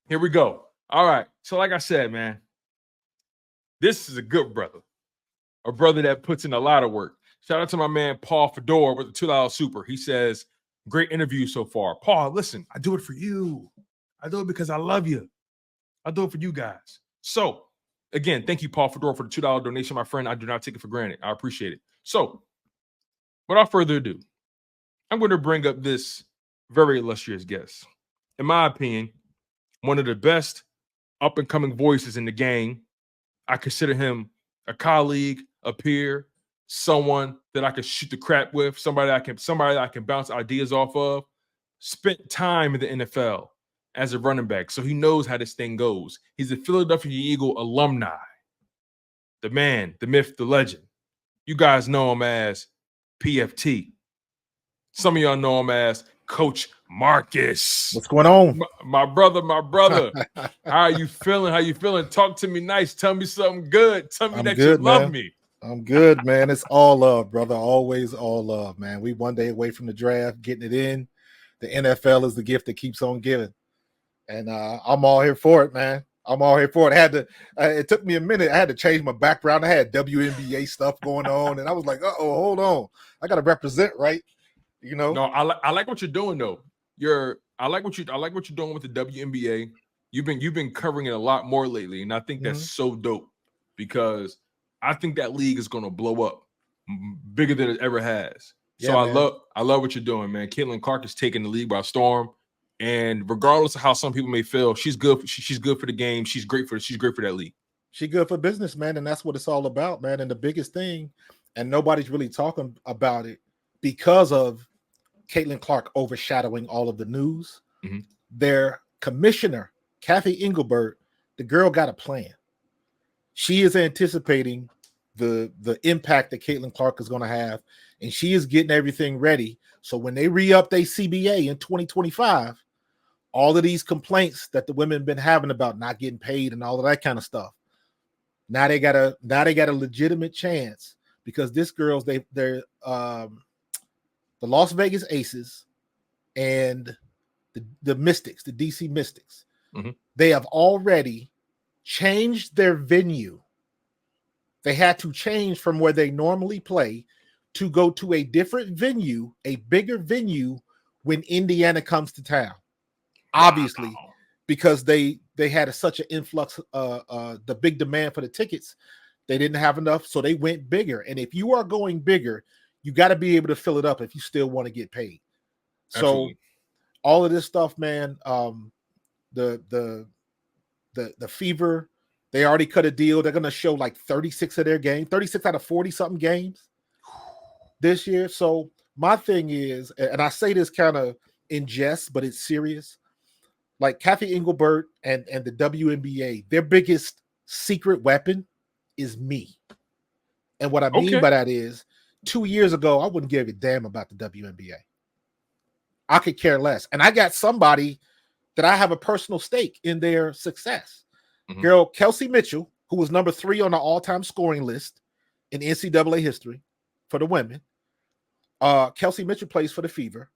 Here we go. All right. So, like I said, man, this is a good brother, a brother that puts in a lot of work. Shout out to my man Paul Fedor with the $2 super. He says, "Great interview so far." Paul, listen, I do it for you. I do it because I love you. I do it for you guys. So, again, thank you, Paul Fedor, for the $2 donation, my friend. I do not take it for granted. I appreciate it. So, without further ado, I'm going to bring up this very illustrious guest. In my opinion, one of the best up and coming voices in the game. I consider him a colleague, a peer, someone that I can shoot the crap with, somebody that I can bounce ideas off of. Spent time in the NFL as a running back, so he knows how this thing goes. He's a Philadelphia Eagle alumni. The man, the myth, the legend. You guys know him as PFT. Some of y'all know him as Coach Marcus. What's going on? My brother. How are you feeling? How you feeling? Talk to me nice. Tell me something good. Tell me that you love me. I'm good, man. It's all love, brother. Always all love, man. We one day away from the draft, getting it in. The NFL is the gift that keeps on giving. And I'm all here for it, man. I'm all here for it. It took me a minute. I had to change my background. I had WNBA stuff going on. And I was like, hold on. I got to represent, right? You know? No, I like what you're doing though. I like what you're doing with the WNBA. You've been covering it a lot more lately, and I think that's so dope because I think that league is going to blow up bigger than it ever has. Yeah, so I love what you're doing, man. Caitlin Clark is taking the league by storm, and regardless of how some people may feel, she's good. She's good for the game. She's great for that league. She's good for business, man, and that's what it's all about, man. And the biggest thing, and nobody's really talking about it because of Caitlin Clark overshadowing all of the news. Their commissioner, Kathy Engelbert, the girl got a plan. She is anticipating the impact that Caitlin Clark is going to have, and she is getting everything ready. So when they re-up their CBA in 2025, all of these complaints that the women have been having about not getting paid and all of that kind of stuff, now they got a legitimate chance because this girl's they're the Las Vegas Aces and the Mystics, the DC Mystics, they have already changed their venue. They had to change from where they normally play to go to a different venue, a bigger venue when Indiana comes to town. Obviously, because they had such an influx, the big demand for the tickets, they didn't have enough, so they went bigger. And if you are going bigger, you got to be able to fill it up if you still want to get paid. Absolutely. So all of this stuff, man, the Fever, they already cut a deal. They're going to show like 36 of their games, 36 out of 40 something games this year. So my thing is, and I say this kind of in jest, but it's serious. Like Kathy Engelbert and the WNBA, their biggest secret weapon is me. And what I mean by that is, 2 years ago, I wouldn't give a damn about the WNBA. I could care less. And I got somebody that I have a personal stake in their success. Girl, Kelsey Mitchell, who was number 3 on the all-time scoring list in NCAA history for the women. Kelsey Mitchell plays for the Fever.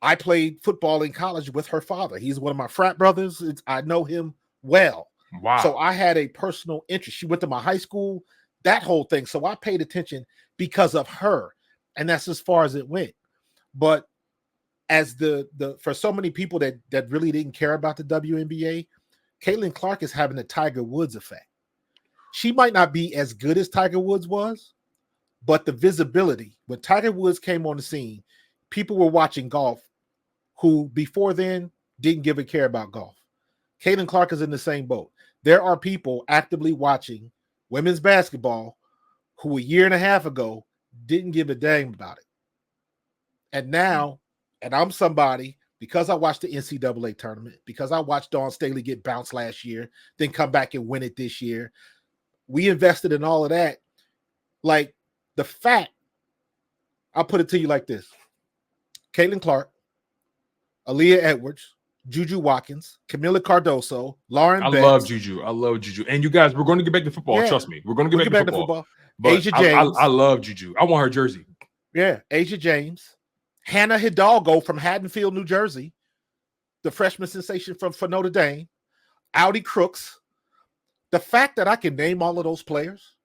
I played football in college with her father. He's one of my frat brothers. I know him well. Wow. So I had a personal interest. She went to my high school, that whole thing. So I paid attention because of her, and that's as far as it went. But as the for so many people that really didn't care about the WNBA, Caitlin Clark is having the Tiger Woods effect. She might not be as good as Tiger Woods was, but the visibility, when Tiger Woods came on the scene, people were watching golf who before then didn't give a care about golf. Caitlin Clark is in the same boat. There are people actively watching women's basketball who a year and a half ago didn't give a dang about it. And now, and I'm somebody, because I watched the NCAA tournament, because I watched Dawn Staley get bounced last year, then come back and win it this year. We invested in all of that. Like the fact, I'll put it to you like this. Caitlin Clark, Aaliyah Edwards, Juju Watkins, Camila Cardoso, Lauren Banks. I love Juju. And you guys, we're going to get back to football. Yeah. Trust me. We're going to get back to football. But Asia James. I love Juju. I want her jersey. Yeah. Asia James. Hannah Hidalgo from Haddonfield, New Jersey. The freshman sensation for Notre Dame. Audi crooks. The fact that I can name all of those players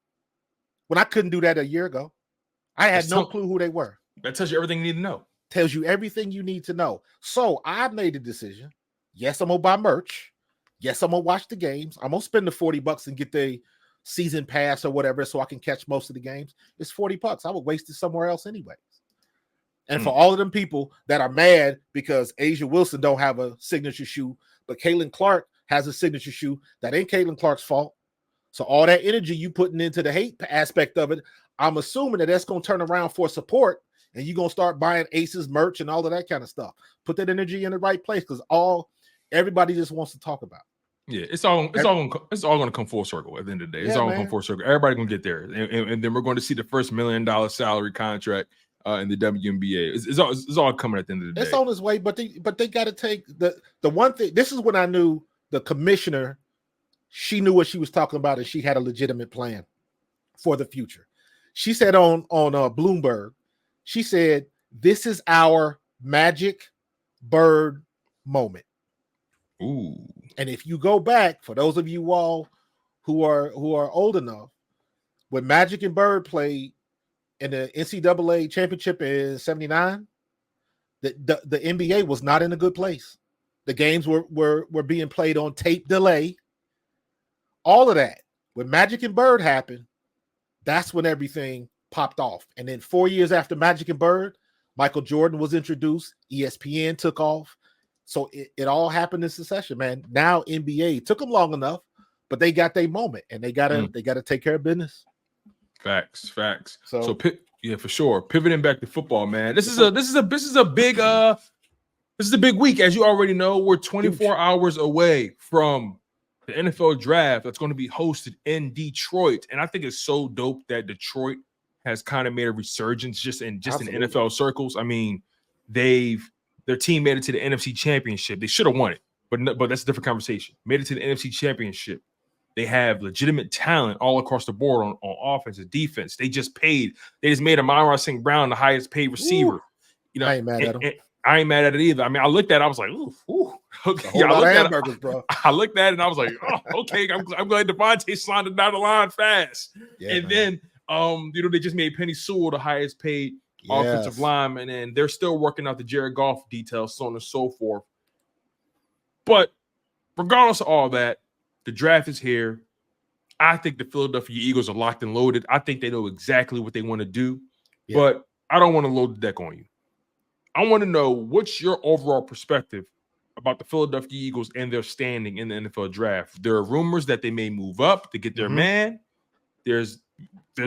when I couldn't do that a year ago, I had no clue who they were. That tells you everything you need to know. Tells you everything you need to know. So I made a decision. Yes, I'm gonna buy merch. Yes, I'm gonna watch the games. I'm gonna spend the $40 and get the season pass or whatever so I can catch most of the games. It's $40. I would waste it somewhere else anyways. And for all of them people that are mad because Asia Wilson don't have a signature shoe, but Caitlin Clark has a signature shoe, that ain't Caitlin Clark's fault. So all that energy you putting into the hate aspect of it, I'm assuming that that's going to turn around for support, and you're going to start buying Aces merch and all of that kind of stuff. Put that energy in the right place, because everybody just wants to talk about. Yeah, it's all going to come full circle at the end of the day. It's all going to come full circle. Everybody going to get there, and then we're going to see the first $1 million salary contract in the WNBA. It's all coming at the end of the day. It's on its way, but they got to take the one thing. This is when I knew the commissioner. She knew what she was talking about, and she had a legitimate plan for the future. She said on Bloomberg, she said, "This is our Magic Bird moment." Ooh! And if you go back, for those of you all who are old enough, when Magic and Bird played in the NCAA championship in '79, the NBA was not in a good place. The games were being played on tape delay. All of that. When Magic and Bird happened, that's when everything popped off. And then 4 years after Magic and Bird, Michael Jordan was introduced. ESPN took off. So it all happened in succession, man. Now NBA took them long enough, but they got their moment, and they gotta take care of business. Facts. So yeah, for sure. Pivoting back to football, man. This is a big week, as you already know. We're 24 hours away from the NFL draft that's going to be hosted in Detroit, and I think it's so dope that Detroit has kind of made a resurgence just in NFL circles. I mean, their team made it to the NFC Championship. They should have won it, but that's a different conversation. Made it to the NFC Championship. They have legitimate talent all across the board on offense and defense. They just made Amon-Ra St. Brown the highest paid receiver. Ooh, you know, I ain't mad at him. I ain't mad at it either. I mean, I looked at it, I was like, ooh. Okay. Yeah, I looked at it and I was like, oh, okay. I'm glad Devontae slided down the line fast. Yeah, and man. Then they just made Penny Sewell the highest paid offensive lineman, and they're still working out the Jared Goff details, so on and so forth. But regardless of all that, the draft is here. I think the Philadelphia Eagles are locked and loaded. I think they know exactly what they want to do, but I don't want to load the deck on you. I want to know, what's your overall perspective about the Philadelphia Eagles and their standing in the NFL draft? There are rumors that they may move up to get their man. There's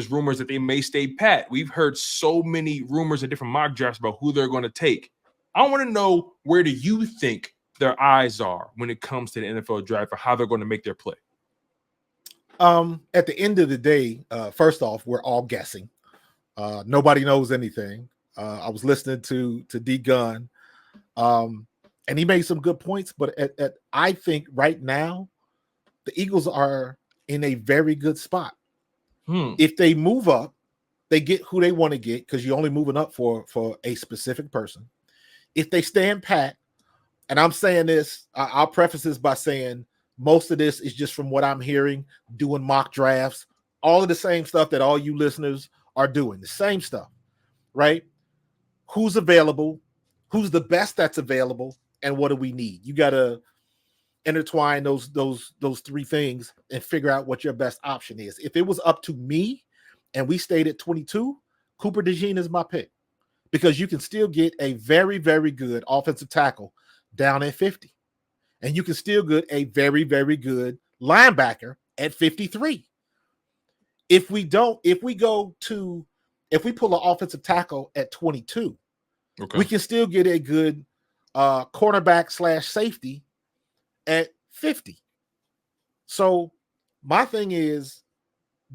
rumors that they may stay pat. We've heard so many rumors and different mock drafts about who they're going to take. I want to know, where do you think their eyes are when it comes to the NFL draft, or how they're going to make their play? At the end of the day, first off, we're all guessing. Nobody knows anything. I was listening to D Gunn, and he made some good points, but I think right now the Eagles are in a very good spot. If they move up, they get who they want to get, because you're only moving up for a specific person. If they stand pat, and I'm saying this, I'll preface this by saying most of this is just from what I'm hearing, doing mock drafts, all of the same stuff that all you listeners are doing, the same stuff, right? Who's available? Who's the best that's available? And what do we need? You got to intertwine those three things and figure out what your best option is. If it was up to me and we stayed at 22, Cooper DeJean is my pick, because you can still get a very, very good offensive tackle down at 50, and you can still get a very, very good linebacker at 53. If we pull an offensive tackle at 22, we can still get a good cornerback / safety at 50. So my thing is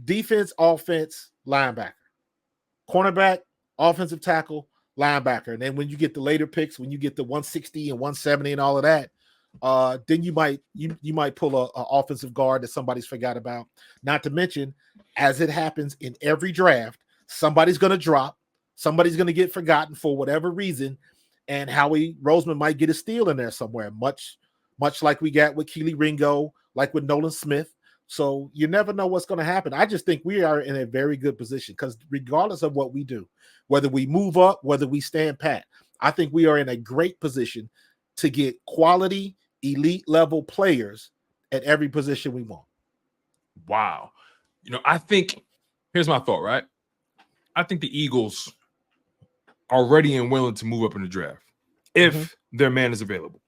defense, offense, linebacker, cornerback, offensive tackle, linebacker. And then when you get the later picks, when you get the 160 and 170 and all of that, then you might pull a offensive guard that somebody's forgot about. Not to mention, as it happens in every draft, somebody's going to drop, somebody's going to get forgotten for whatever reason, and Howie Roseman might get a steal in there somewhere, much much like we got with Keely Ringo, like with Nolan Smith. So you never know what's going to happen. I just think we are in a very good position because regardless of what we do, whether we move up, whether we stand pat, I think we are in a great position to get quality, elite level players at every position we want. Wow. I think, here's my thought, right? I think the Eagles are ready and willing to move up in the draft if their man is available.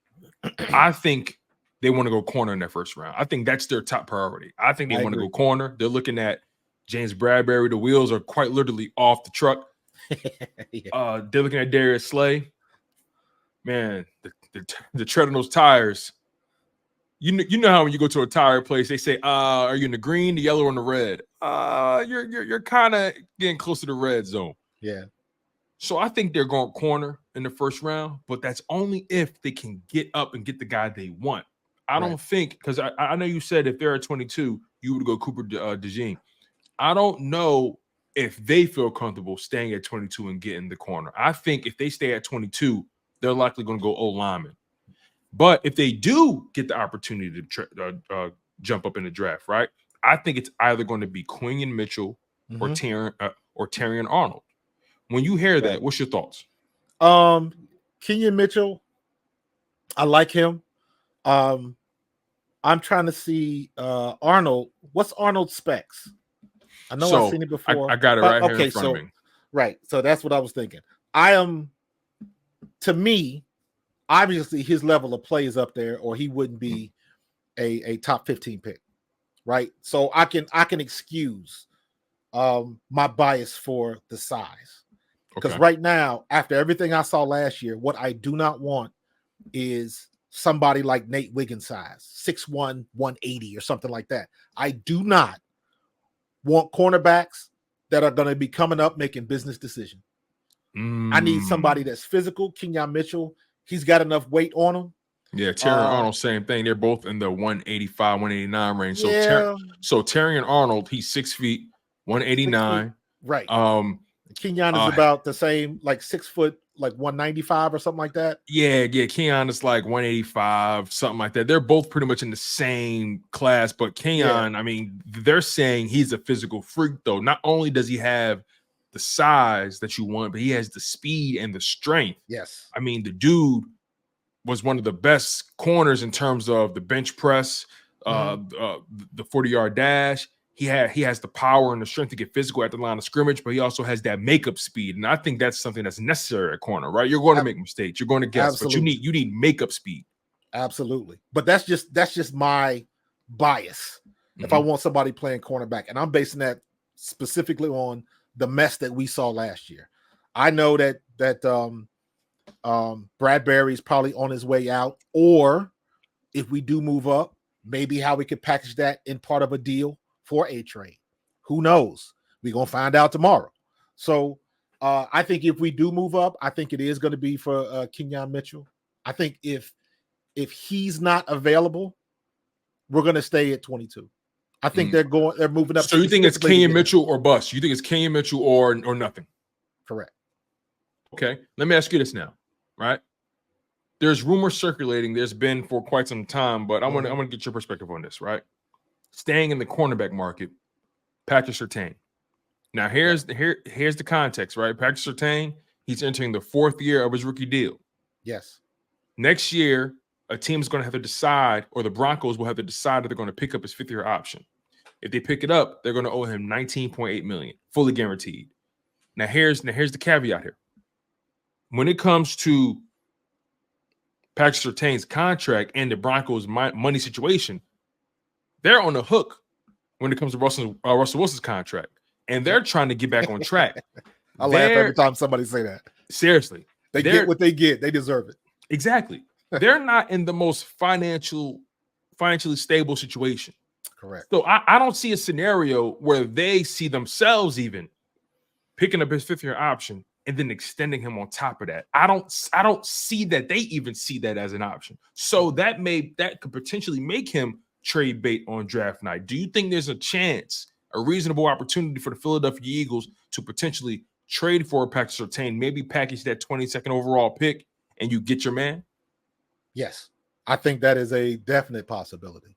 I think they want to go corner in that first round. I think that's their top priority. I think they want to go corner. They're looking at James Bradbury. The wheels are quite literally off the truck. Yeah. They're looking at Darius Slay. Man, the tread on those tires. You know how when you go to a tire place, they say, are you in the green, the yellow, and the red? You're kind of getting close to the red zone. Yeah. So I think they're going corner in the first round, but that's only if they can get up and get the guy they want. I don't think, because I know you said if they're at 22, you would go Cooper DeJean. I don't know if they feel comfortable staying at 22 and getting the corner. I think if they stay at 22, they're likely going to go O-lineman. But if they do get the opportunity to jump up in the draft, right? I think it's either going to be Quinion Mitchell or Terrion Arnold. When you hear that, what's your thoughts? Kenyon Mitchell, I like him. I'm trying to see Arnold. What's Arnold's specs? I know I've seen it before. I got it right here in front of me. Right. So that's what I was thinking. To me, obviously his level of play is up there, or he wouldn't be a top 15 pick. Right. So I can excuse my bias for the size. Because right now, after everything I saw last year, what I do not want is somebody like Nate Wiggins size, 6'1", 180 or something like that. I do not want cornerbacks that are going to be coming up making business decisions. I need somebody that's physical. Kenyon Mitchell, he's got enough weight on him. Yeah, Terrion Arnold, same thing. They're both in the 185, 189 range. So, yeah. Terrion Arnold, he's 6 feet, 189. 6 feet. Right. Kenyon is about the same, like 6 foot, like 195 or something like that. Yeah. Kenyon is like 185, something like that. They're both pretty much in the same class, but Kenyon, I mean, they're saying he's a physical freak, though. Not only does he have the size that you want, but he has the speed and the strength. Yes. I mean, the dude was one of the best corners in terms of the bench press, the 40-yard dash. He has the power and the strength to get physical at the line of scrimmage, but he also has that makeup speed. And I think that's something that's necessary at corner, right? You're going to make mistakes. You're going to guess, Absolutely. but you need makeup speed. Absolutely. But that's just my bias. If I want somebody playing cornerback, and I'm basing that specifically on the mess that we saw last year. I know that Bradbury is probably on his way out, or if we do move up, maybe how we could package that in part of a deal for a trade. Who knows? We're going to find out tomorrow. So I think if we do move up, I think it is going to be for Kenyon Mitchell. I think if he's not available, we're going to stay at 22. I think they're moving up. So you think it's Kenyon Mitchell or bust? You think it's Kenyon Mitchell or nothing? Correct. Okay. Let me ask you this now, right? There's rumors circulating. There's been for quite some time, but I want to get your perspective on this, right? Staying in the cornerback market, Patrick Surtain. Now, here's the context, right? Patrick Surtain, he's entering the 4th year of his rookie deal. Yes. Next year, a team's going to have to decide, or the Broncos will have to decide that they're going to pick up his 5th-year option. If they pick it up, they're going to owe him $19.8 million, fully guaranteed. Now, here's the caveat here. When it comes to Patrick Surtain's contract and the Broncos' money situation, they're on the hook when it comes to Russell Wilson's contract, and they're trying to get back on track. I laugh every time somebody say that. Seriously. They get what they get. They deserve it. Exactly. They're not in the most financially stable situation. Correct. So I don't see a scenario where they see themselves even picking up his 5th-year option and then extending him on top of that. I don't see that they even see that as an option. So that could potentially make him trade bait on draft night. Do you think there's a chance, a reasonable opportunity for the Philadelphia Eagles to potentially trade for Patrick Surtain, maybe package that 22nd overall pick, and you get your man? Yes, I think that is a definite possibility.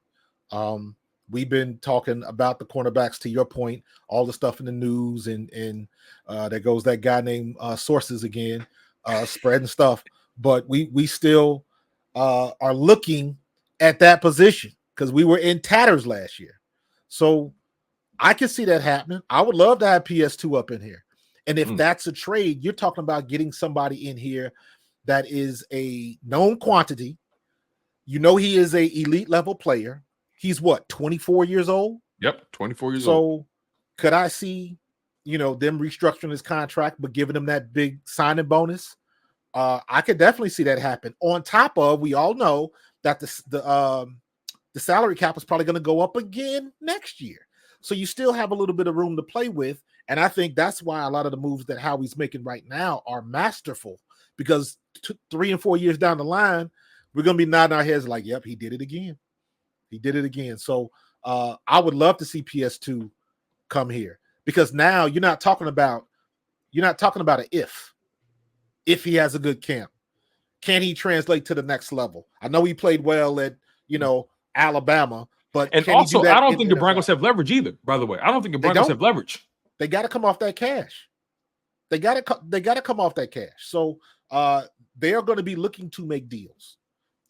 We've been talking about the cornerbacks, to your point, all the stuff in the news, and there goes that guy named Sources again, spreading stuff. But we still are looking at that position because we were in tatters last year. So I can see that happening. I would love to have PS2 up in here. And if that's a trade, you're talking about getting somebody in here that is a known quantity. You know, he is a elite level player. He's what, 24 years old? Yep, 24 years So old. could I see, them restructuring his contract, but giving him that big signing bonus? I could definitely see that happen. On top of, we all know that the salary cap is probably going to go up again next year. So you still have a little bit of room to play with. And I think that's why a lot of the moves that Howie's making right now are masterful, because 3 and 4 years down the line, we're going to be nodding our heads like, yep, he did it again. He did it again. So I would love to see PS2 come here, because now you're not talking about an if he has a good camp. Can he translate to the next level? I know he played well at, Alabama, but and can also he do that I don't think the Broncos have leverage either, by the way. I don't think the Broncos have leverage. They got to come off that cash. They got to come off that cash. So they are going to be looking to make deals.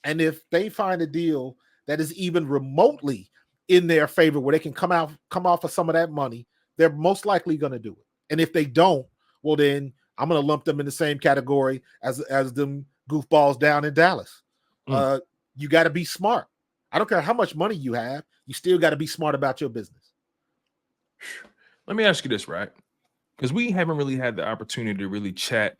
And if they find a deal that is even remotely in their favor, where they can come off of some of that money, they're most likely going to do it. And if they don't, well, then I'm going to lump them in the same category as them goofballs down in Dallas. You got to be smart. I don't care how much money you have. You still got to be smart about your business. Let me ask you this, right? Because we haven't really had the opportunity to really chat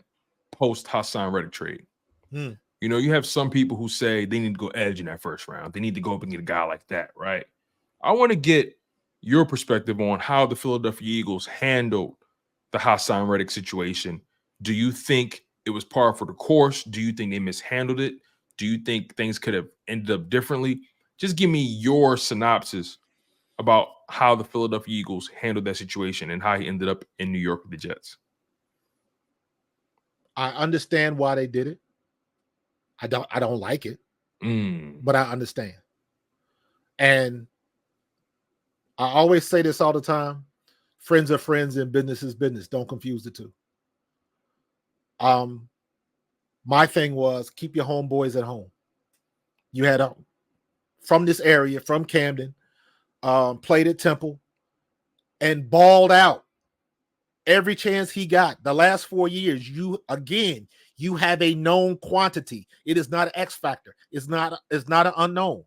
post Haason Reddick trade. You have some people who say they need to go edge in that first round. They need to go up and get a guy like that, right? I want to get your perspective on how the Philadelphia Eagles handled the Haason Reddick situation. Do you think it was par for the course? Do you think they mishandled it? Do you think things could have ended up differently? Just give me your synopsis about how the Philadelphia Eagles handled that situation and how he ended up in New York with the Jets. I understand why they did it. I don't like it, but I understand. And I always say this all the time: friends are friends and business is business. Don't confuse the two. My thing was, keep your homeboys at home. You had from this area, from Camden, played at Temple, and balled out every chance he got. The last 4 years, you have a known quantity. It is not an X factor. It's not an unknown.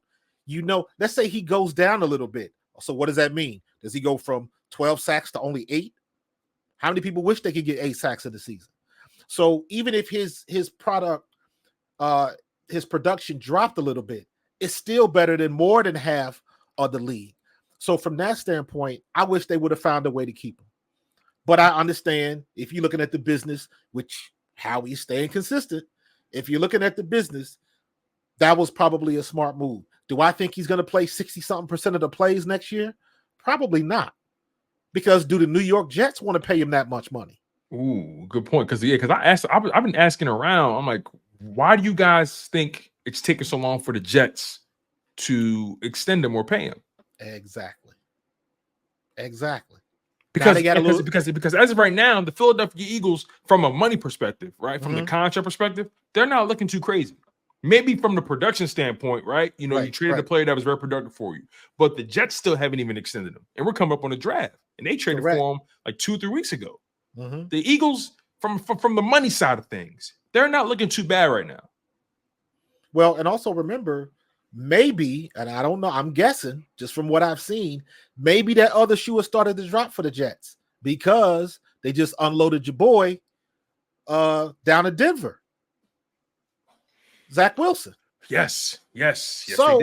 Let's say he goes down a little bit. So what does that mean? Does he go from 12 sacks to only 8? How many people wish they could get 8 sacks in the season? So even if his production dropped a little bit, it's still better than more than half of the league. So from that standpoint, I wish they would have found a way to keep him. But I understand if you're looking at the business, which Howie's staying consistent. If you're looking at the business, that was probably a smart move. Do I think he's going to play 60-something% of the plays next year? Probably not. Because do the New York Jets want to pay him that much money? Ooh, good point. Because I've been asking around. I'm like, why do you guys think it's taking so long for the Jets to extend him or pay him? Exactly. Because as of right now, the Philadelphia Eagles, from a money perspective, right, from the contract perspective, they're not looking too crazy. Maybe from the production standpoint, right? You traded a player that was very productive for you, but the Jets still haven't even extended him, and we're coming up on the draft, and they traded for him like 2-3 weeks ago. The Eagles, from the money side of things, they're not looking too bad right now. Well, and also remember, maybe, and I don't know, I'm guessing just from what I've seen, maybe that other shoe has started to drop for the Jets because they just unloaded your boy down in Denver, Zach Wilson. Yes, so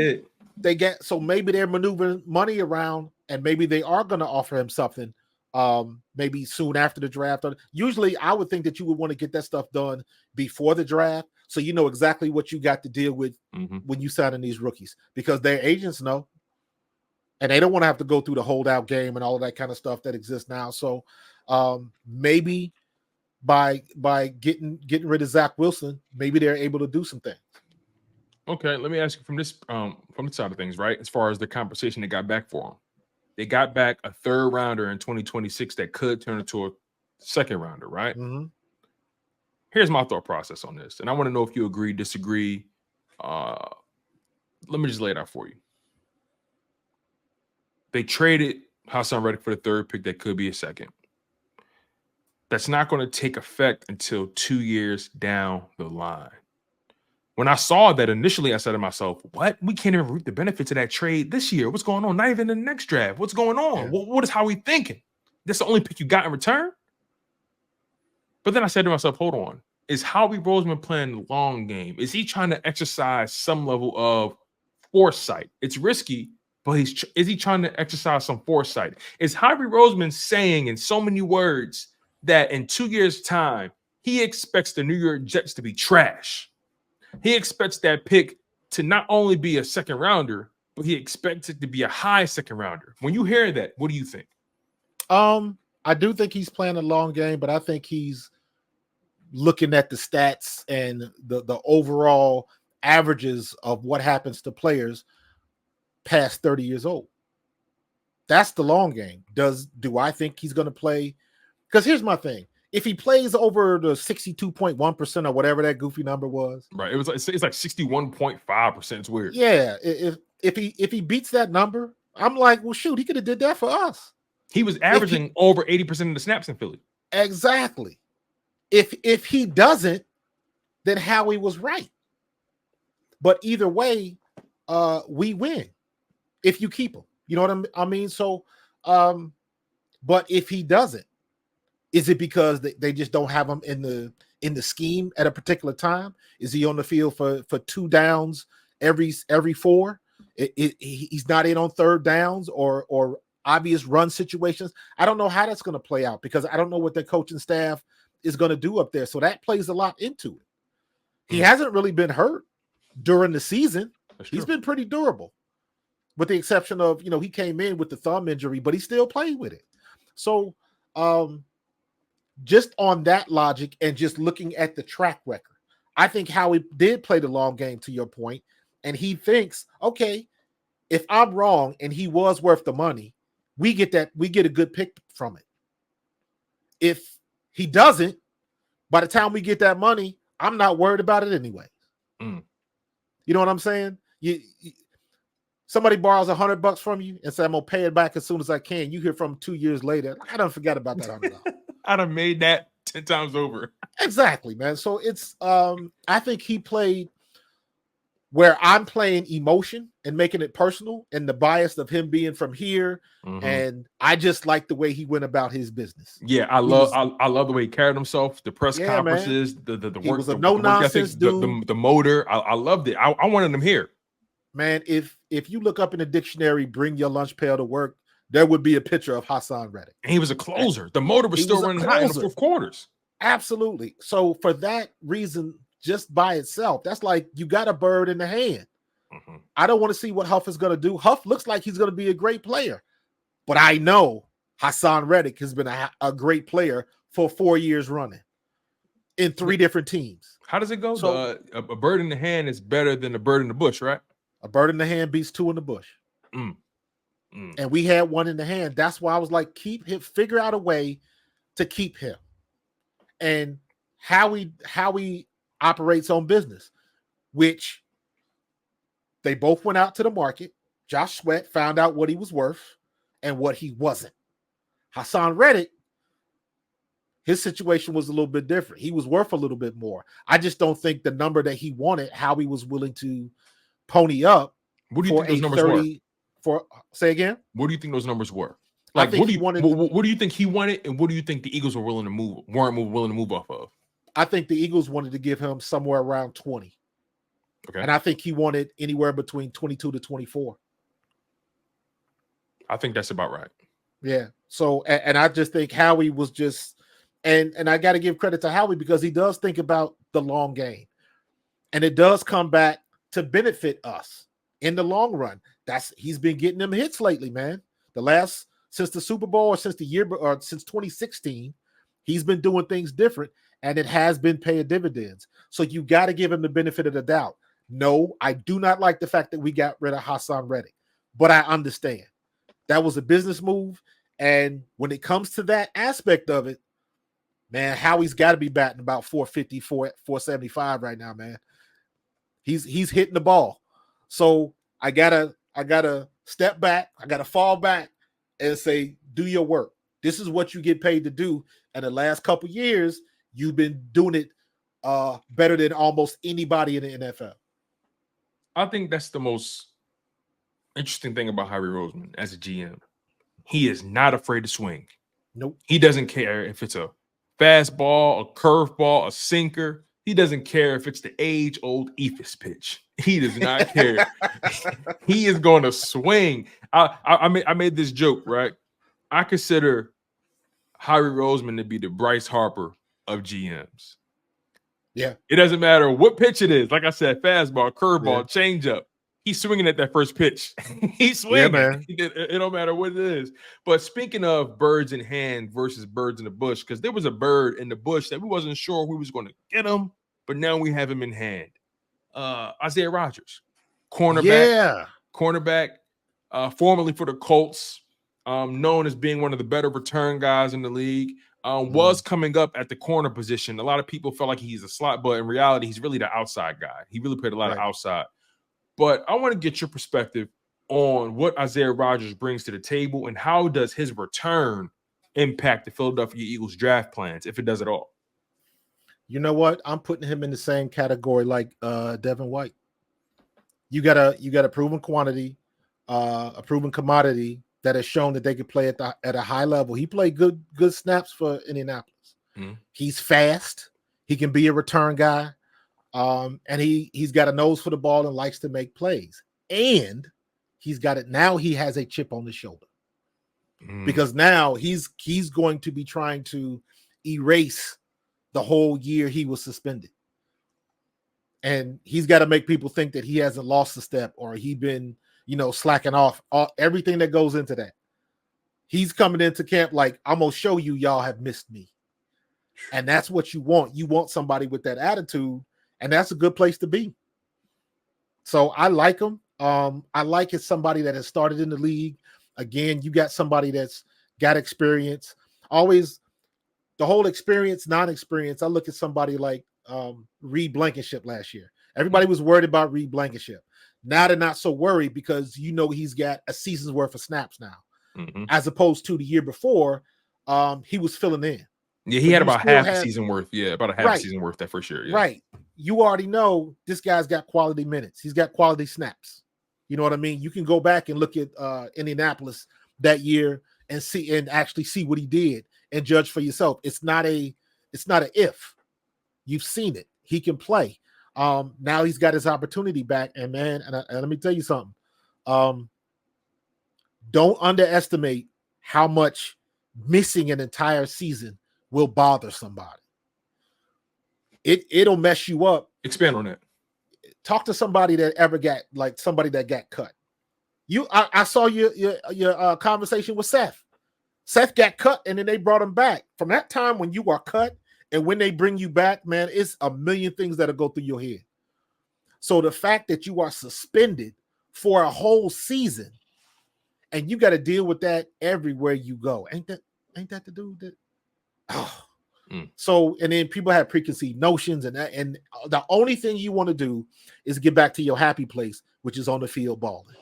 they did. So maybe they're maneuvering money around, and maybe they are going to offer him something maybe soon after the draft. Usually I would think that you would want to get that stuff done before the draft, so you know exactly what you got to deal with when you sign in these rookies, because their agents know, and they don't want to have to go through the holdout game and all of that kind of stuff that exists now. So maybe by getting rid of Zach Wilson, maybe they're able to do some things. Okay, let me ask you from this side of things, right? As far as the compensation they got back for him, they got back a third rounder in 2026 that could turn into a second rounder, right? Mm-hmm. Here's my thought process on this, and I want to know if you agree, disagree. Let me just lay it out for you. They traded Haason Reddick for the third pick that could be a second. That's not going to take effect until 2 years down the line. When I saw that initially, I said to myself, what? We can't even reap the benefits of that trade this year. What's going on? Not even in the next draft. What's going on? Yeah. What is Howie thinking? That's the only pick you got in return? But then I said to myself, hold on. Is Howie Roseman playing the long game? Is he trying to exercise some level of foresight? It's risky, but is he trying to exercise some foresight? Is Howie Roseman saying in so many words that in 2 years' time, he expects the New York Jets to be trash? He expects that pick to not only be a second rounder, but he expects it to be a high second rounder. When you hear that, what do you think? I do think he's playing a long game, but I think he's looking at the stats and the overall averages of what happens to players past 30 years old. That's the long game. Do I think he's going to play? Because here's my thing. If he plays over the 62.1% or whatever that goofy number was. Right. It's like 61.5%. It's weird. Yeah. If he beats that number, I'm like, well, shoot, he could have did that for us. He was averaging over 80% of the snaps in Philly. Exactly. If he doesn't, then Howie was right. But either way, we win if you keep him. You know what I mean? So, but if he doesn't, is it because they just don't have him in the scheme at a particular time? Is he on the field for 2 downs every 4? He's not in on third downs or obvious run situations. I don't know how that's going to play out because I don't know what their coaching staff is going to do up there. So that plays a lot into it. He hasn't really been hurt during the season. He's been pretty durable, with the exception of, he came in with the thumb injury, but he still played with it. So just on that logic and just looking at the track record, I think Howie did play the long game, to your point, and he thinks, okay, if I'm wrong and he was worth the money, we get a good pick from it. If he doesn't, by the time we get that money, I'm not worried about it anyway. You know what I'm saying? Somebody borrows $100 from you and say, I'm gonna pay it back as soon as I can. You hear from 2 years later, I don't forget about that $100. I'd have made that 10 times over. Exactly, man. So it's I think he played where I'm playing emotion and making it personal and the bias of him being from here. And I just like the way he went about his business. Yeah, I love the way he carried himself, the press conferences, man. the He work, was a the no-nonsense work ethic, dude. the motor. I loved it. I wanted him here. Man, if you look up in the dictionary, bring your lunch pail to work, there would be a picture of Haason Reddick. And he was a closer. The motor was still running hot in the fourth quarters. Absolutely. So for that reason, just by itself, that's like you got a bird in the hand. I don't want to see what Huff is going to do. Huff looks like he's going to be a great player, but I know Haason Reddick has been a great player for 4 years running in 3 different teams. How does it go? So, a bird in the hand is better than a bird in the bush, right? A bird in the hand beats 2 in the bush. And we had 1 in the hand. That's why I was like, keep him, figure out a way to keep him. And how he operates on business, which they both went out to the market. Josh Sweat found out what he was worth and what he wasn't. Haason Reddick, his situation was a little bit different. He was worth a little bit more. I just don't think the number that he wanted, how he was willing to pony up. What do you think those numbers were? Say again? What do you think those numbers were? Like, what do you think he wanted, and what do you think the Eagles were willing to move off of? I think the Eagles wanted to give him somewhere around 20. Okay. And I think he wanted anywhere between 22 to 24. I think that's about right. Yeah. So, and I just think Howie was just, and I got to give credit to Howie because he does think about the long game. And it does come back to benefit us in the long run. He's been getting them hits lately, man. Since the Super Bowl or since 2016, he's been doing things different, and it has been paying dividends. So you got to give him the benefit of the doubt. No, I do not like the fact that we got rid of Haason Reddick, but I understand that was a business move. And when it comes to that aspect of it, man, Howie's got to be batting about 450, 475 right now, man. He's hitting the ball. So I gotta step back. I gotta fall back and say, do your work. This is what you get paid to do. And the last couple years, you've been doing it better than almost anybody in the NFL. I think that's the most interesting thing about Howie Roseman as a GM. He is not afraid to swing. Nope. He doesn't care if it's a fastball, a curveball, a sinker. He doesn't care if it's the age-old Ephus pitch. He does not care. He is going to swing. I made this joke, right? I consider Howie Roseman to be the Bryce Harper of GMs. Yeah. It doesn't matter what pitch it is. Like I said, fastball, curveball, changeup. He's swinging at that first pitch. He's swinging. Yeah, man. It don't matter what it is. But speaking of birds in hand versus birds in the bush, because there was a bird in the bush that we wasn't sure we was going to get him, but now we have him in hand. Isaiah Rodgers, cornerback, formerly for the Colts, known as being one of the better return guys in the league. Was coming up at the corner position. A lot of people felt like he's a slot, but in reality, he's really the outside guy. He really played a lot of outside. But I want to get your perspective on what Isaiah Rodgers brings to the table and how does his return impact the Philadelphia Eagles draft plans, if it does at all. You know what? I'm putting him in the same category like Devin White. You got a proven quantity, a proven commodity that has shown that they could play at a high level. He played good snaps for Indianapolis. He's fast. He can be a return guy. And he's got a nose for the ball and likes to make plays. And he's got it now. He has a chip on his shoulder because now he's going to be trying to erase the whole year he was suspended. And he's got to make people think that he hasn't lost a step or he been, slacking off everything that goes into that. He's coming into camp like, I'm going to show you y'all have missed me. And that's what you want. You want somebody with that attitude. And that's a good place to be. So I like him. I like it's somebody that has started in the league. Again, you got somebody that's got experience. Always the whole experience, non-experience. I look at somebody like Reed Blankenship last year. Everybody was worried about Reed Blankenship. Now they're not so worried because he's got a season's worth of snaps now, as opposed to the year before. He was filling in. Yeah, he had about half a season worth. Yeah, about a half season worth that first year. Yeah. Right. You already know this guy's got quality minutes. He's got quality snaps. You know what I mean? You can go back and look at Indianapolis that year and actually see what he did and judge for yourself. It's not a if. You've seen it. He can play. Now he's got his opportunity back. And man, and let me tell you something. Don't underestimate how much missing an entire season will bother somebody. It'll mess you up. Expand on that. Talk to somebody that ever got somebody that got cut. I saw your conversation with Seth. Seth got cut and then they brought him back. From that time when you are cut and when they bring you back, man, it's a million things that'll go through your head. So the fact that you are suspended for a whole season and you got to deal with that everywhere you go. Ain't that the dude that? Oh. So, and then people have preconceived notions, and the only thing you want to do is get back to your happy place, which is on the field balling.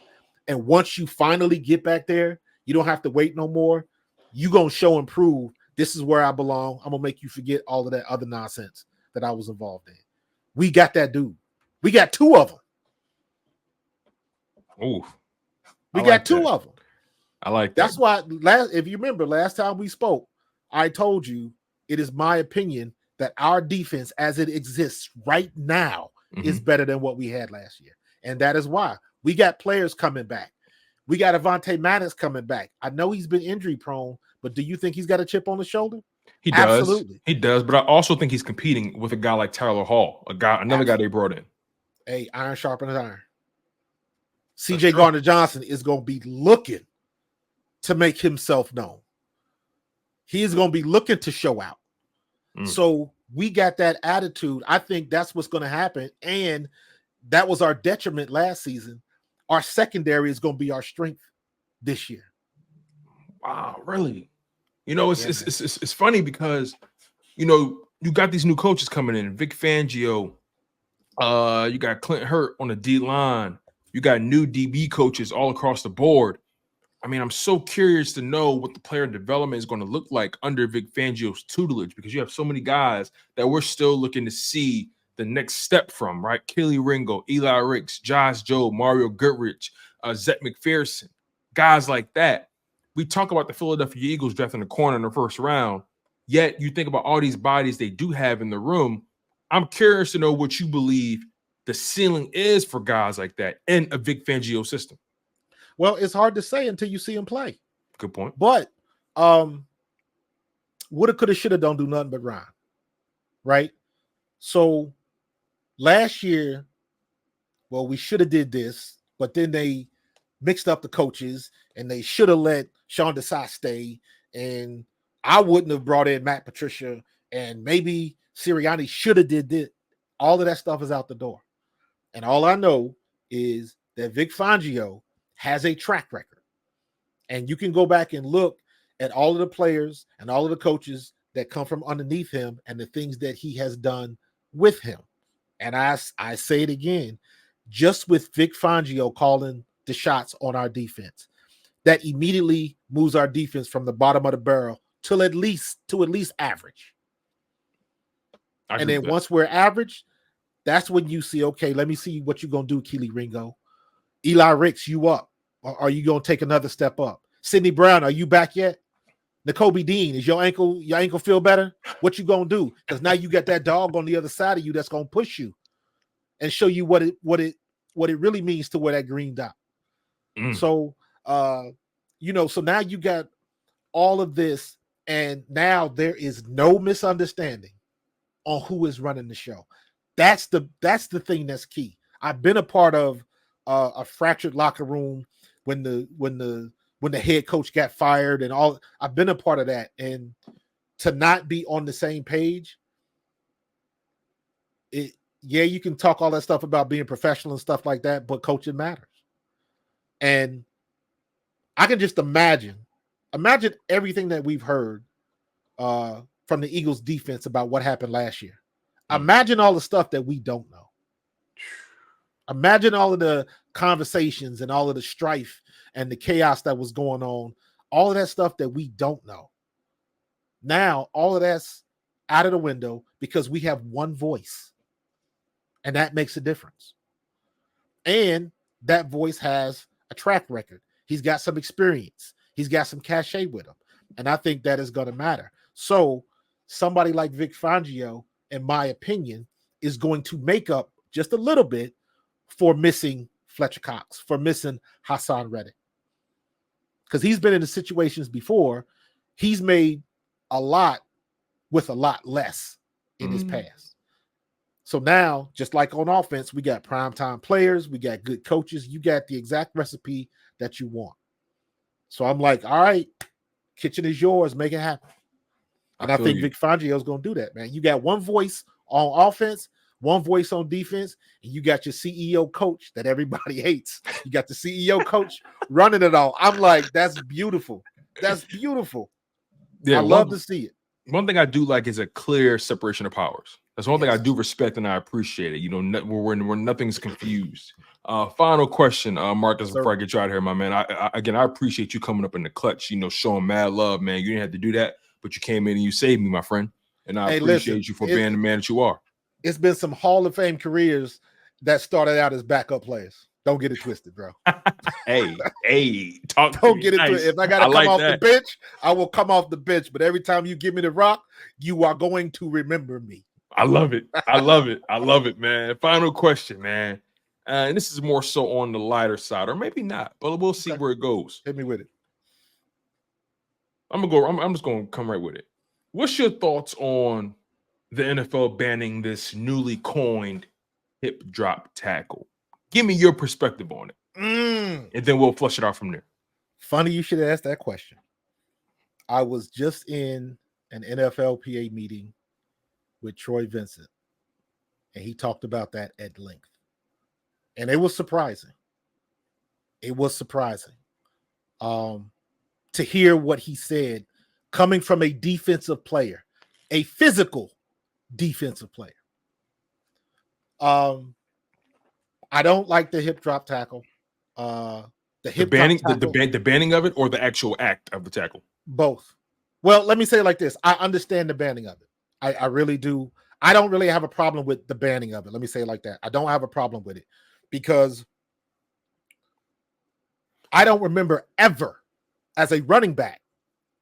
And once you finally get back there, you don't have to wait no more. You're going to show and prove this is where I belong. I'm going to make you forget all of that other nonsense that I was involved in. We got that dude. We got two of them. Oh, we got two of them. I like that. That's why if you remember last time we spoke, I told you it is my opinion that our defense as it exists right now is better than what we had last year. And that is why we got players coming back. We got Avonte Maddox coming back. I know he's been injury prone, but do you think he's got a chip on his shoulder? He does. Absolutely. He does. But I also think he's competing with a guy like Tyler Hall, another guy they brought in. Hey, iron sharpens iron. CJ Gardner-Johnson is going to be looking to make himself known. He is going to be looking to show out. So we got that attitude. I think that's what's going to happen. And that was our detriment last season. Our secondary is going to be our strength this year. Wow, really? You know, Yeah, it's funny because, you know, you got these new coaches coming in, Vic Fangio. You got Clint Hurt on the D line. You got new DB coaches all across the board. I mean, I'm so curious to know what the player development is going to look like under Vic Fangio's tutelage, because you have so many guys that we're still looking to see the next step from, right? Kelly Ringo, Eli Ricks, Josh Jobe, Mario Goodrich, Zach McPherson, guys like that. We talk about the Philadelphia Eagles drafting the corner in the first round, yet you think about all these bodies they do have in the room. I'm curious to know what you believe the ceiling is for guys like that in a Vic Fangio system. Well, it's hard to say until you see him play. Good point. But woulda, coulda, shoulda don't do nothing but rhyme, right? So last year, well, we should have did this, but then they mixed up the coaches and they should have let Sean Desai stay. And I wouldn't have brought in Matt Patricia, and maybe Sirianni should have did this. All of that stuff is out the door. And all I know is that Vic Fangio has a track record. And you can go back and look at all of the players and all of the coaches that come from underneath him and the things that he has done with him. And I say it again, just with Vic Fangio calling the shots on our defense, that immediately moves our defense from the bottom of the barrel to at least average. And then once we're average, that's when you see, okay, let me see what you're going to do, Keely Ringo. Eli Ricks, you up? Or are you going to take another step up? Sidney Brown, are you back yet? N'Kobe Dean, is your ankle feel better? What you going to do? Because now you got that dog on the other side of you that's going to push you and show you what it really means to wear that green dot. So, so now you got all of this, and now there is no misunderstanding on who is running the show. That's the thing that's key. I've been a part of a fractured locker room when the head coach got fired and all. I've been a part of that, and to not be on the same page, you can talk all that stuff about being professional and stuff like that, but coaching matters. And I can just imagine everything that we've heard from the Eagles defense about what happened last year. Imagine all the stuff that we don't know. Imagine all of the conversations and all of the strife and the chaos that was going on, all of that stuff that we don't know. Now, all of that's out of the window because we have one voice, and that makes a difference. And that voice has a track record. He's got some experience. He's got some cachet with him, and I think that is going to matter. So somebody like Vic Fangio, in my opinion, is going to make up just a little bit for missing Fletcher Cox, for missing Haason Reddick. Because he's been in the situations before. He's made a lot with a lot less in his past. So now, just like on offense, we got primetime players, we got good coaches, you got the exact recipe that you want. So I'm like, all right, kitchen is yours, make it happen. And I think Vic Fangio is going to do that, man. You got one voice on offense, one voice on defense, and you got your CEO coach that everybody hates. You got the CEO coach running it all. I'm like, that's beautiful. That's beautiful. Yeah, I love to see it. One thing I do like is a clear separation of powers. That's one thing I do respect and I appreciate it. You know, where nothing's confused. Final question, Marcus, before I get you out of here, my man. I appreciate you coming up in the clutch, showing mad love, man. You didn't have to do that, but you came in and you saved me, my friend. And I appreciate you for being the man that you are. It's been some Hall of Fame careers that started out as backup players. Don't get it twisted, bro. Hey, don't get it twisted. If I got to come off the bench, I will come off the bench. But every time you give me the rock, you are going to remember me. I love it. I love it, man. Final question, man. And this is more so on the lighter side, or maybe not, but we'll see where it goes. Hit me with it. I'm just gonna come right with it. What's your thoughts on the NFL banning this newly coined hip drop tackle? Give me your perspective on it, and then we'll flush it out from there. Funny you should ask that question. I was just in an NFLPA meeting with Troy Vincent, and he talked about that at length. And it was surprising. It was surprising to hear what he said coming from a defensive player, a physical defensive player. I don't like the hip drop tackle. The banning of it, or the actual act of the tackle? Both. Well, let me say it like this. I understand the banning of it. I really do. I don't really have a problem with the banning of it. Let me say it like that. I don't have a problem with it because I don't remember ever, as a running back,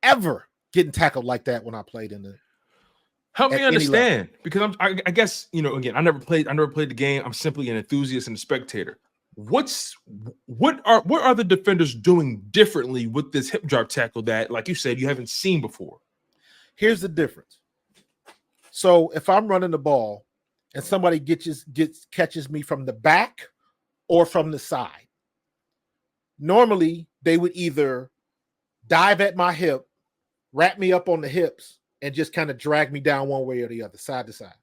ever getting tackled like that when I played in the. Help me understand, because I guess, you know, again, I never played the game. I'm simply an enthusiast and a spectator. What are the defenders doing differently with this hip drop tackle that, like you said, you haven't seen before? Here's the difference. So if I'm running the ball and somebody catches me from the back or from the side, normally they would either dive at my hip, wrap me up on the hips, and just kind of drag me down one way or the other, side to side.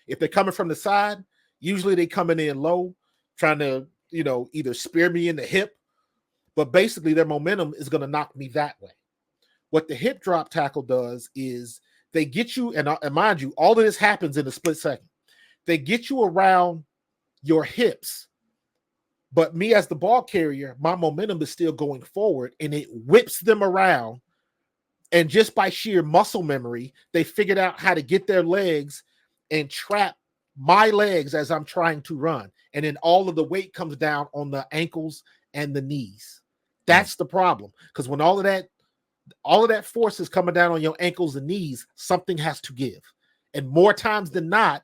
If they're coming from the side, usually they coming in low, trying to, you know, either spear me in the hip, but basically their momentum is going to knock me that way. What the hip drop tackle does is they get you, and mind you, all of this happens in a split second. They get you around your hips, but me as the ball carrier, my momentum is still going forward, and it whips them around. And just by sheer muscle memory, they figured out how to get their legs and trap my legs as I'm trying to run. And then all of the weight comes down on the ankles and the knees. That's the problem. Because when all of that force is coming down on your ankles and knees, something has to give. And more times than not,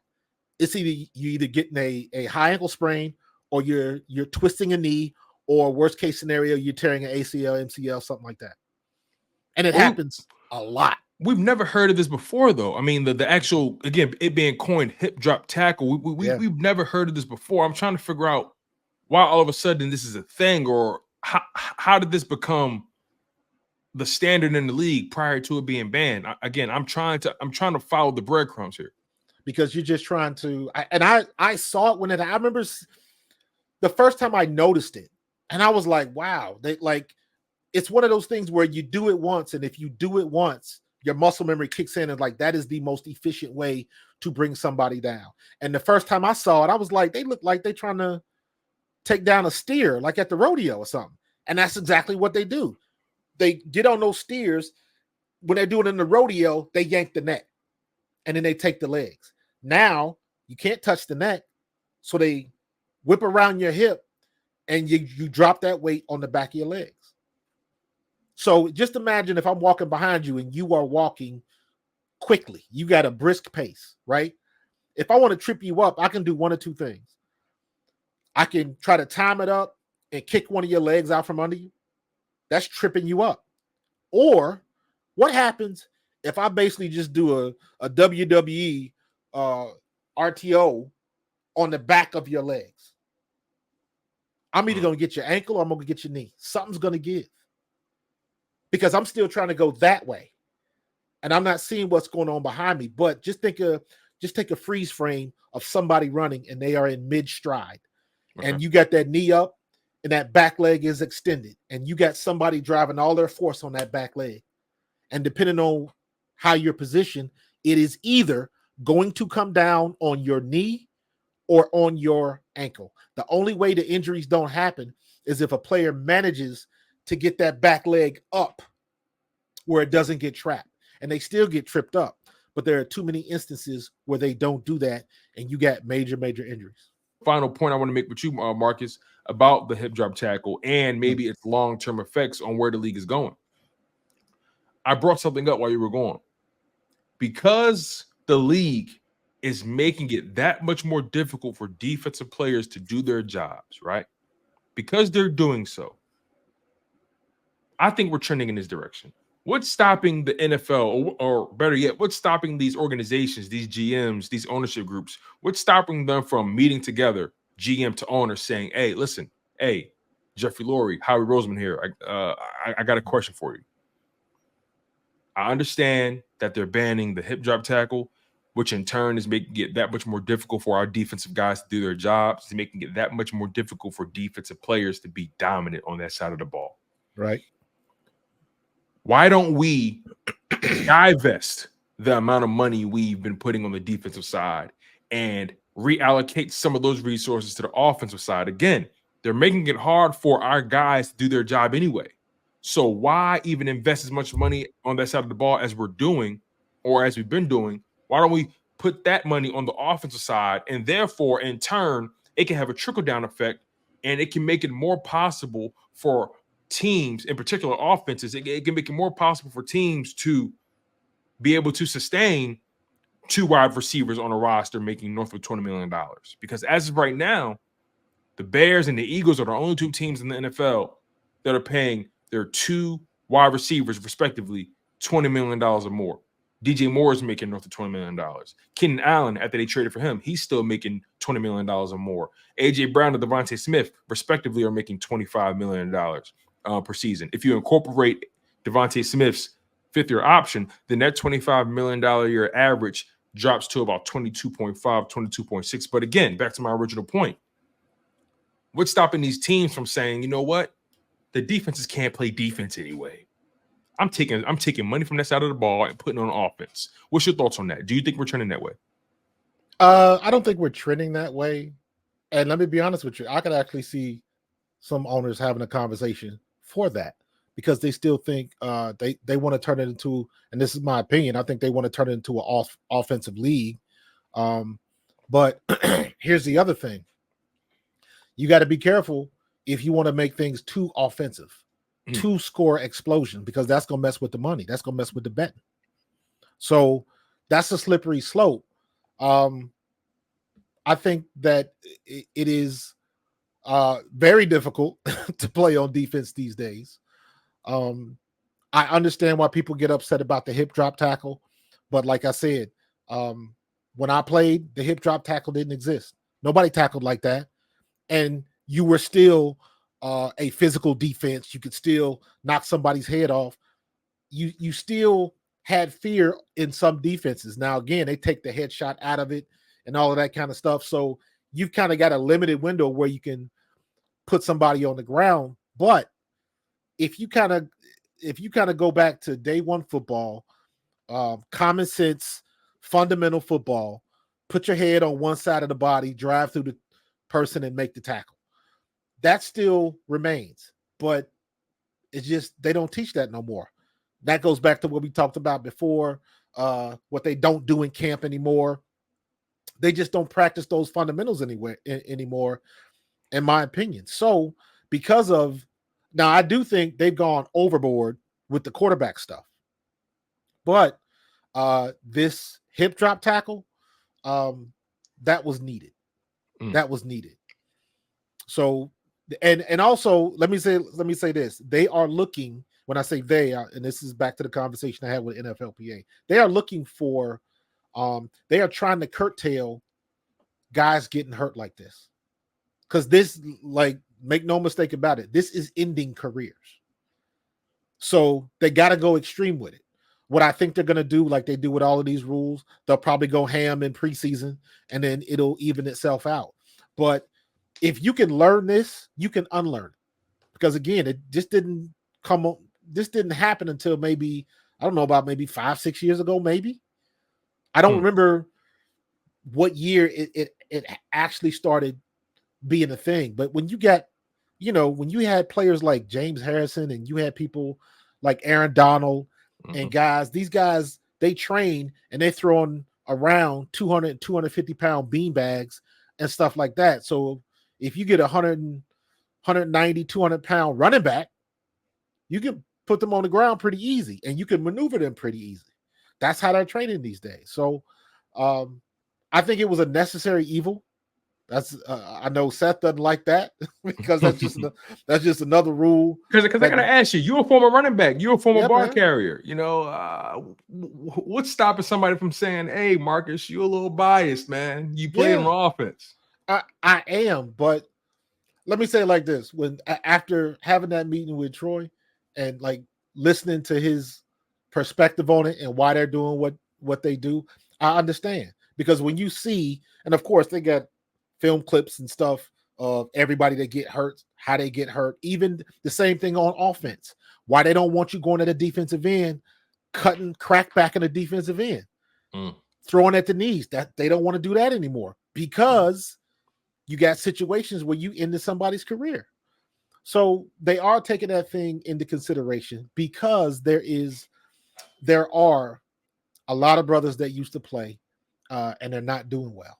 it's either getting a high ankle sprain, or you're twisting a knee, or worst case scenario, you're tearing an ACL, MCL, something like that. And it happens a lot. We've never heard of this before, though. I mean, the actual, again, it being coined hip drop tackle, we've never heard of this before. I'm trying to figure out why all of a sudden this is a thing, or how did this become the standard in the league prior to it being banned? Again, I'm trying to follow the breadcrumbs here. Because you're just trying to, I saw it when I remember the first time I noticed it, and I was like, wow, it's one of those things where you do it once, and if you do it once, your muscle memory kicks in, and like that is the most efficient way to bring somebody down. And the first time I saw it, I was like, they look like they're trying to take down a steer, like at the rodeo or something. And that's exactly what they do. They get on those steers. When they do it in the rodeo, they yank the neck, and then they take the legs. Now you can't touch the neck, so they whip around your hip, and you drop that weight on the back of your legs. So just imagine if I'm walking behind you and you are walking quickly. You got a brisk pace, right? If I want to trip you up, I can do one of two things. I can try to time it up and kick one of your legs out from under you. That's tripping you up. Or what happens if I basically just do a WWE RTO on the back of your legs? I'm either going to get your ankle or I'm going to get your knee. Something's going to give. Because I'm still trying to go that way. And I'm not seeing what's going on behind me. But just take a freeze frame of somebody running and they are in mid-stride. Okay. And you got that knee up and that back leg is extended. And you got somebody driving all their force on that back leg. And depending on how you're positioned, it is either going to come down on your knee or on your ankle. The only way the injuries don't happen is if a player manages to get that back leg up where it doesn't get trapped. And they still get tripped up. But there are too many instances where they don't do that, and you got major, major injuries. Final point I want to make with you, Marcus, about the hip drop tackle and maybe its long-term effects on where the league is going. I brought something up while you were going. Because the league is making it that much more difficult for defensive players to do their jobs, right? Because they're doing so, I think we're trending in this direction. What's stopping the NFL, or better yet, what's stopping these organizations, these GMs, these ownership groups? What's stopping them from meeting together, GM to owner, saying, hey, listen, hey, Jeffrey Lurie, Howie Roseman here. I got a question for you. I understand that they're banning the hip drop tackle. which in turn is making it that much more difficult for our defensive guys to do their jobs, is making it that much more difficult for defensive players to be dominant on that side of the ball. Right. Why don't we divest the amount of money we've been putting on the defensive side and reallocate some of those resources to the offensive side? Again, they're making it hard for our guys to do their job anyway. So why even invest as much money on that side of the ball as we're doing, or as we've been doing? Why don't we put that money on the offensive side, and therefore, in turn, it can have a trickle-down effect, and it can make it more possible for teams, in particular offenses, it can make it more possible for teams to be able to sustain 2 wide receivers on a roster making north of $20 million. Because as of right now, the Bears and the Eagles are the only 2 teams in the NFL that are paying their 2 wide receivers, respectively, $20 million or more. DJ Moore is making north of $20 million. Keenan Allen, after they traded for him, he's still making $20 million or more. A.J. Brown and Devontae Smith, respectively, are making $25 million per season. If you incorporate Devontae Smith's 5th-year option, then that $25 million a year average drops to about 22.5, 22.6. But again, back to my original point, what's stopping these teams from saying, you know what? The defenses can't play defense anyway. I'm taking money from that side of the ball and putting it on offense. What's your thoughts on that? Do you think we're trending that way? I don't think we're trending that way. And let me be honest with you, I could actually see some owners having a conversation for that, because they still think they want to turn it into, and this is my opinion, I think they want to turn it into an offensive league. But here's the other thing. You got to be careful if you want to make things too offensive, too score explosion, because that's going to mess with the money. That's going to mess with the betting. So that's a slippery slope. I think that it is very difficult to play on defense these days. I understand why people get upset about the hip drop tackle, but like I said, when I played, the hip drop tackle didn't exist. Nobody tackled like that. And you were still a physical defense. You could still knock somebody's head off. You still had fear in some defenses. Now, again, they take the headshot out of it and all of that kind of stuff. So you've kind of got a limited window where you can put somebody on the ground. But if you kind of go back to day one football, common sense, fundamental football, put your head on one side of the body, drive through the person and make the tackle. That still remains, but it's just they don't teach that no more. That goes back to what we talked about before, what they don't do in camp anymore. They just don't practice those fundamentals anymore, in my opinion. So because of, now I do think they've gone overboard with the quarterback stuff, but this hip drop tackle, that was needed. That was needed. So, and also let me say this: they are looking. When I say they are, and this is back to the conversation I had with NFLPA, they are looking for, they are trying to curtail guys getting hurt like this, because this, like, make no mistake about it, this is ending careers. So they got to go extreme with it. What I think they're going to do, like they do with all of these rules, they'll probably go ham in preseason, and then it'll even itself out. But if you can learn this, you can unlearn it. Because again, it just didn't come on. This didn't happen until maybe, I don't know, about maybe 5-6 years ago, maybe. I don't remember what year it actually started being a thing. But when you got, when you had players like James Harrison and you had people like Aaron Donald and guys, these guys, they train and they're throwing around 200, 250 pound beanbags and stuff like that. So if you get 190, 200 pound running back, you can put them on the ground pretty easy and you can maneuver them pretty easy. That's how they're training these days. So I think it was a necessary evil. That's I know Seth doesn't like that because that's just another rule. Because I gotta ask you, you're a former running back, you're a former ball carrier. What's stopping somebody from saying, "Hey, Marcus, you're a little biased, man. You play on offense." I am, but let me say it like this: when after having that meeting with Troy and like listening to his perspective on it and why they're doing what they do, I understand, because when you see, and of course they got film clips and stuff of everybody that get hurt, how they get hurt, even the same thing on offense. Why they don't want you going at a defensive end, cutting crack back in the defensive end, throwing at the knees. That they don't want to do that anymore because you got situations where you ended somebody's career. So they are taking that thing into consideration because there are a lot of brothers that used to play and they're not doing well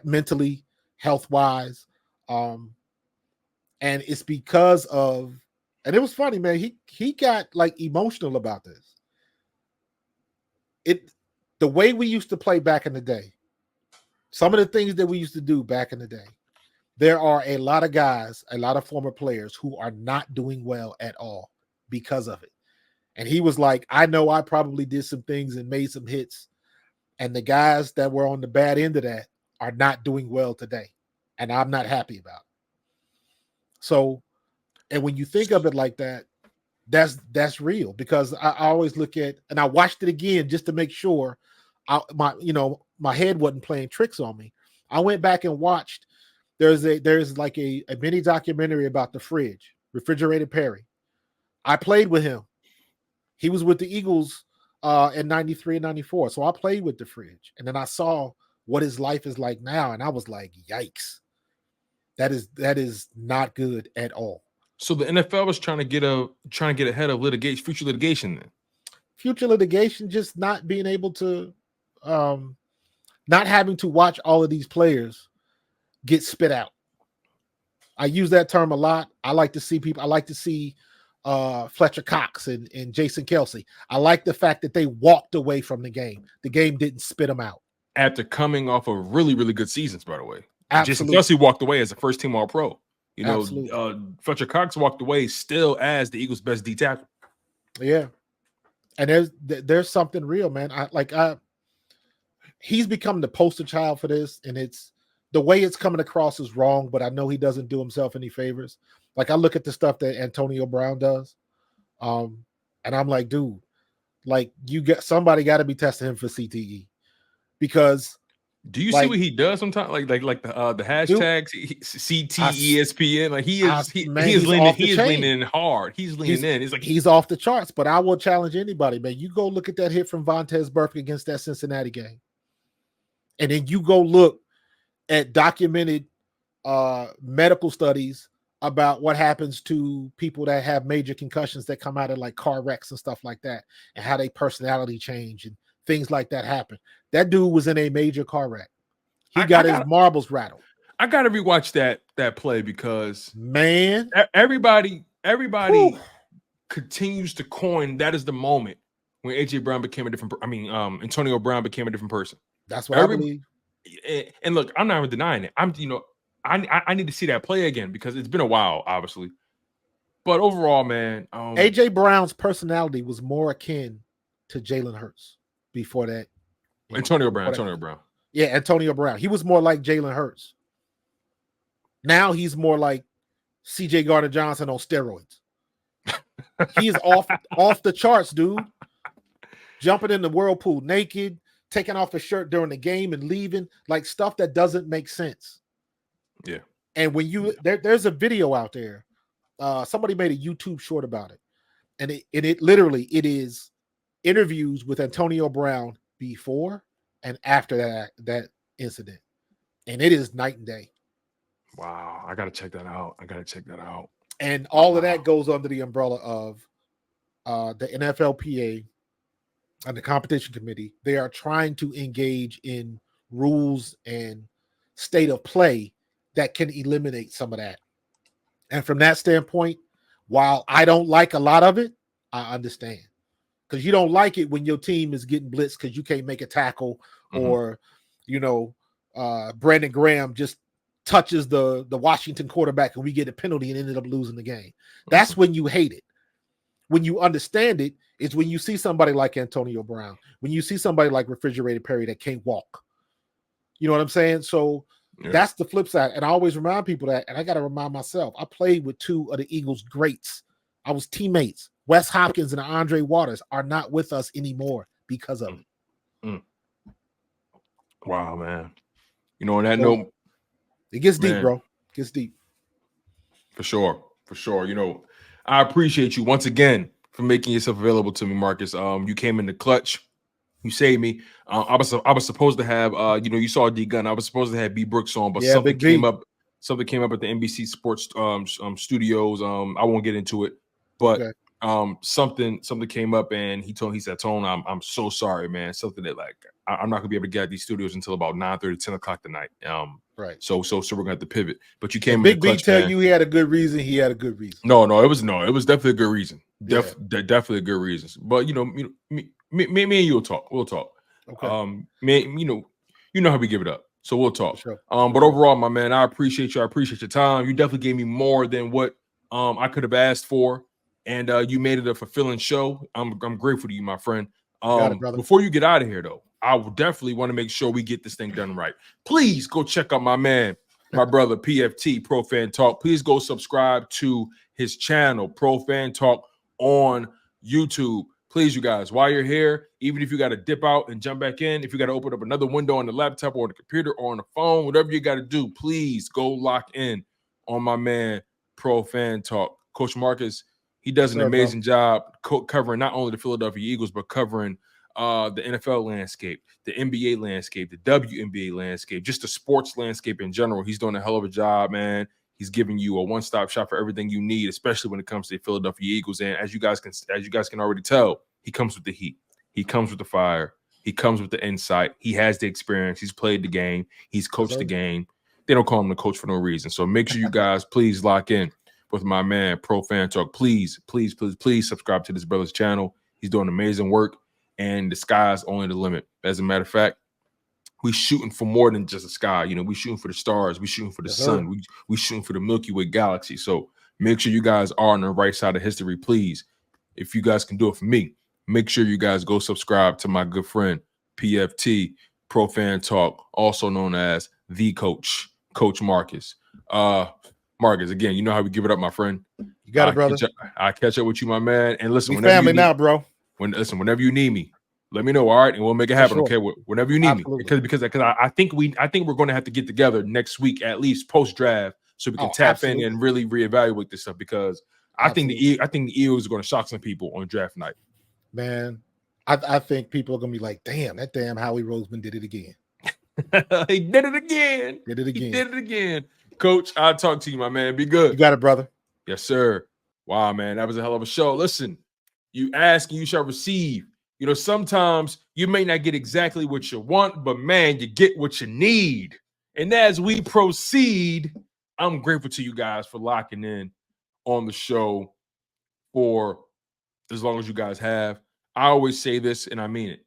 mentally, health-wise. And it's because of, and it was funny, man, he got like emotional about this. The way we used to play back in the day, some of the things that we used to do back in the day, there are a lot of guys, a lot of former players who are not doing well at all because of it. And he was like, I know I probably did some things and made some hits, and the guys that were on the bad end of that are not doing well today, and I'm not happy about it. So, and when you think of it like that, that's real, because I always look at, and I watched it again just to make sure my head wasn't playing tricks on me. I went back and watched. There's like a mini documentary about the Refrigerated Perry. I played with him. He was with the Eagles in 93 and 94. So I played with the Fridge. And then I saw what his life is like now. And I was like, yikes. That is not good at all. So the NFL was trying to get ahead of future litigation then. Future litigation, just not being able to not having to watch all of these players get spit out. I use that term a lot. I like to see Fletcher Cox and Jason Kelsey. I like the fact that they walked away from the game. The game didn't spit them out. After coming off of really, really good seasons, by the way. Absolutely. Jason Kelsey walked away as a first-team All-Pro. Absolutely. Fletcher Cox walked away still as the Eagles' best D tackle. Yeah. And there's something real, man. He's become the poster child for this, and it's the way it's coming across is wrong, but I know he doesn't do himself any favors. Like, I look at the stuff that Antonio Brown does, and I'm like, dude, like, somebody got to be testing him for CTE, because do you see what he does sometimes? Like the hashtags CTESPN. Like he is leaning in hard. He's leaning in. It's like he's off the charts. But I will challenge anybody, man. You go look at that hit from Vontaze Burfict against that Cincinnati game, and then you go look at documented medical studies about what happens to people that have major concussions that come out of like car wrecks and stuff like that, and how they personality change and things like that happen. That dude was in a major car wreck. He got his marbles rattled. I got to rewatch that play, because man, everybody continues to coin that is the moment when AJ Brown became a different. Antonio Brown became a different person. That's what I believe. And look, I'm not even denying it. I need to see that play again, because it's been a while, obviously. But overall, man, AJ Brown's personality was more akin to Jalen Hurts before that. Antonio Brown. Yeah, Antonio Brown. He was more like Jalen Hurts. Now he's more like CJ Gardner-Johnson on steroids. He's off the charts, dude. Jumping in the whirlpool naked, taking off his shirt during the game and leaving, like stuff that doesn't make sense. Yeah. And when there's a video out there, somebody made a YouTube short about it, and it literally is interviews with Antonio Brown before and after that incident, and it is night and day. Wow, I gotta check that out. And all of that goes under the umbrella of the NFLPA and the competition committee. They are trying to engage in rules and state of play that can eliminate some of that. And from that standpoint, while I don't like a lot of it, I understand. Because you don't like it when your team is getting blitzed because you can't make a tackle, or, Brandon Graham just touches the Washington quarterback and we get a penalty and ended up losing the game. That's when you hate it. When you understand it, it's when you see somebody like Antonio Brown, when you see somebody like Refrigerated Perry that can't walk. You know what I'm saying? So that's the flip side. And I always remind people that, and I got to remind myself, I played with two of the Eagles greats. I was teammates. Wes Hopkins and Andre Waters are not with us anymore because of it. Wow, man. You know, on that So, note, it gets deep, man, bro. It gets deep. For sure. For sure. You know, I appreciate you once again for making yourself available to me, Marcus. You came in the clutch. You saved me. I was supposed to have you saw D Gun. I was supposed to have B Brooks on, but Yeah, something Big B. came up. Something came up at the NBC Sports studios. I won't get into it, but Okay. something came up, and he said, Tone, I'm so sorry, man. Something that like I'm not gonna be able to get at these studios until about 9:30, 10 o'clock tonight. Right. So we're gonna have to pivot. But you came And in the Big B clutch, tell man. you he had a good reason. He had a good reason. No, it was definitely a good reason. Yeah. Definitely a good reasons. But me and you will talk. We'll talk. Okay. You know how we give it up. So we'll talk. For sure. But overall, my man, I appreciate you. I appreciate your time. You definitely gave me more than what I could have asked for. And you made it a fulfilling show. I'm grateful to you, my friend. Got it, brother. Before you get out of here, though, I will definitely want to make sure we get this thing done right. Please go check out my man, my brother, PFT, Pro Fan Talk. Please go subscribe to his channel, Pro Fan Talk, on YouTube. Please, you guys, while you're here, even if you got to dip out and jump back in, if you got to open up another window on the laptop or on the computer or on the phone, whatever you got to do, please go lock in on my man, Pro Fan Talk. Coach Marcus, he does an amazing job covering not only the Philadelphia Eagles, but covering the NFL landscape, the NBA landscape, the WNBA landscape, just the sports landscape in general. He's doing a hell of a job, man. He's giving you a one-stop shop for everything you need, especially when it comes to the Philadelphia Eagles. And as you guys can already tell, he comes with the heat. He comes with the fire. He comes with the insight. He has the experience. He's played the game. He's coached the game. They don't call him the coach for no reason. So make sure you guys please lock in with my man, Pro Fan Talk. Please subscribe to this brother's channel. He's doing amazing work, and the sky's only the limit. As a matter of fact, we shooting for more than just the sky. You know, we shooting for the stars. We shooting for the sun. We shooting for the Milky Way galaxy. So make sure you guys are on the right side of history, please. If you guys can do it for me, make sure you guys go subscribe to my good friend, PFT, Pro Fan Talk, also known as The Coach, Coach Marcus. Marcus, again, you know how we give it up, my friend. You got it, brother. I catch up with you, my man. And listen, we family now, bro. Whenever you need me, let me know, all right, and we'll make it happen. Okay, whenever you need me, because I think we're going to have to get together next week at least post draft, so we can tap in and really reevaluate this stuff. Because I think the Eagles are going to shock some people on draft night. Man, I think people are going to be like, "Damn, that damn Howie Roseman did it again." He did it again. He did it again. Coach, I'll talk to you, my man. Be good. You got it, brother. Yes, sir. Wow, man, that was a hell of a show. Listen, you ask and you shall receive. You know, sometimes you may not get exactly what you want, but man, you get what you need. And as we proceed, I'm grateful to you guys for locking in on the show for as long as you guys have. I always say this, and I mean it.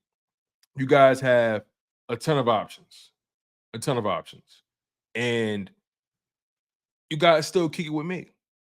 You guys have a ton of options. And you guys still kick it with me.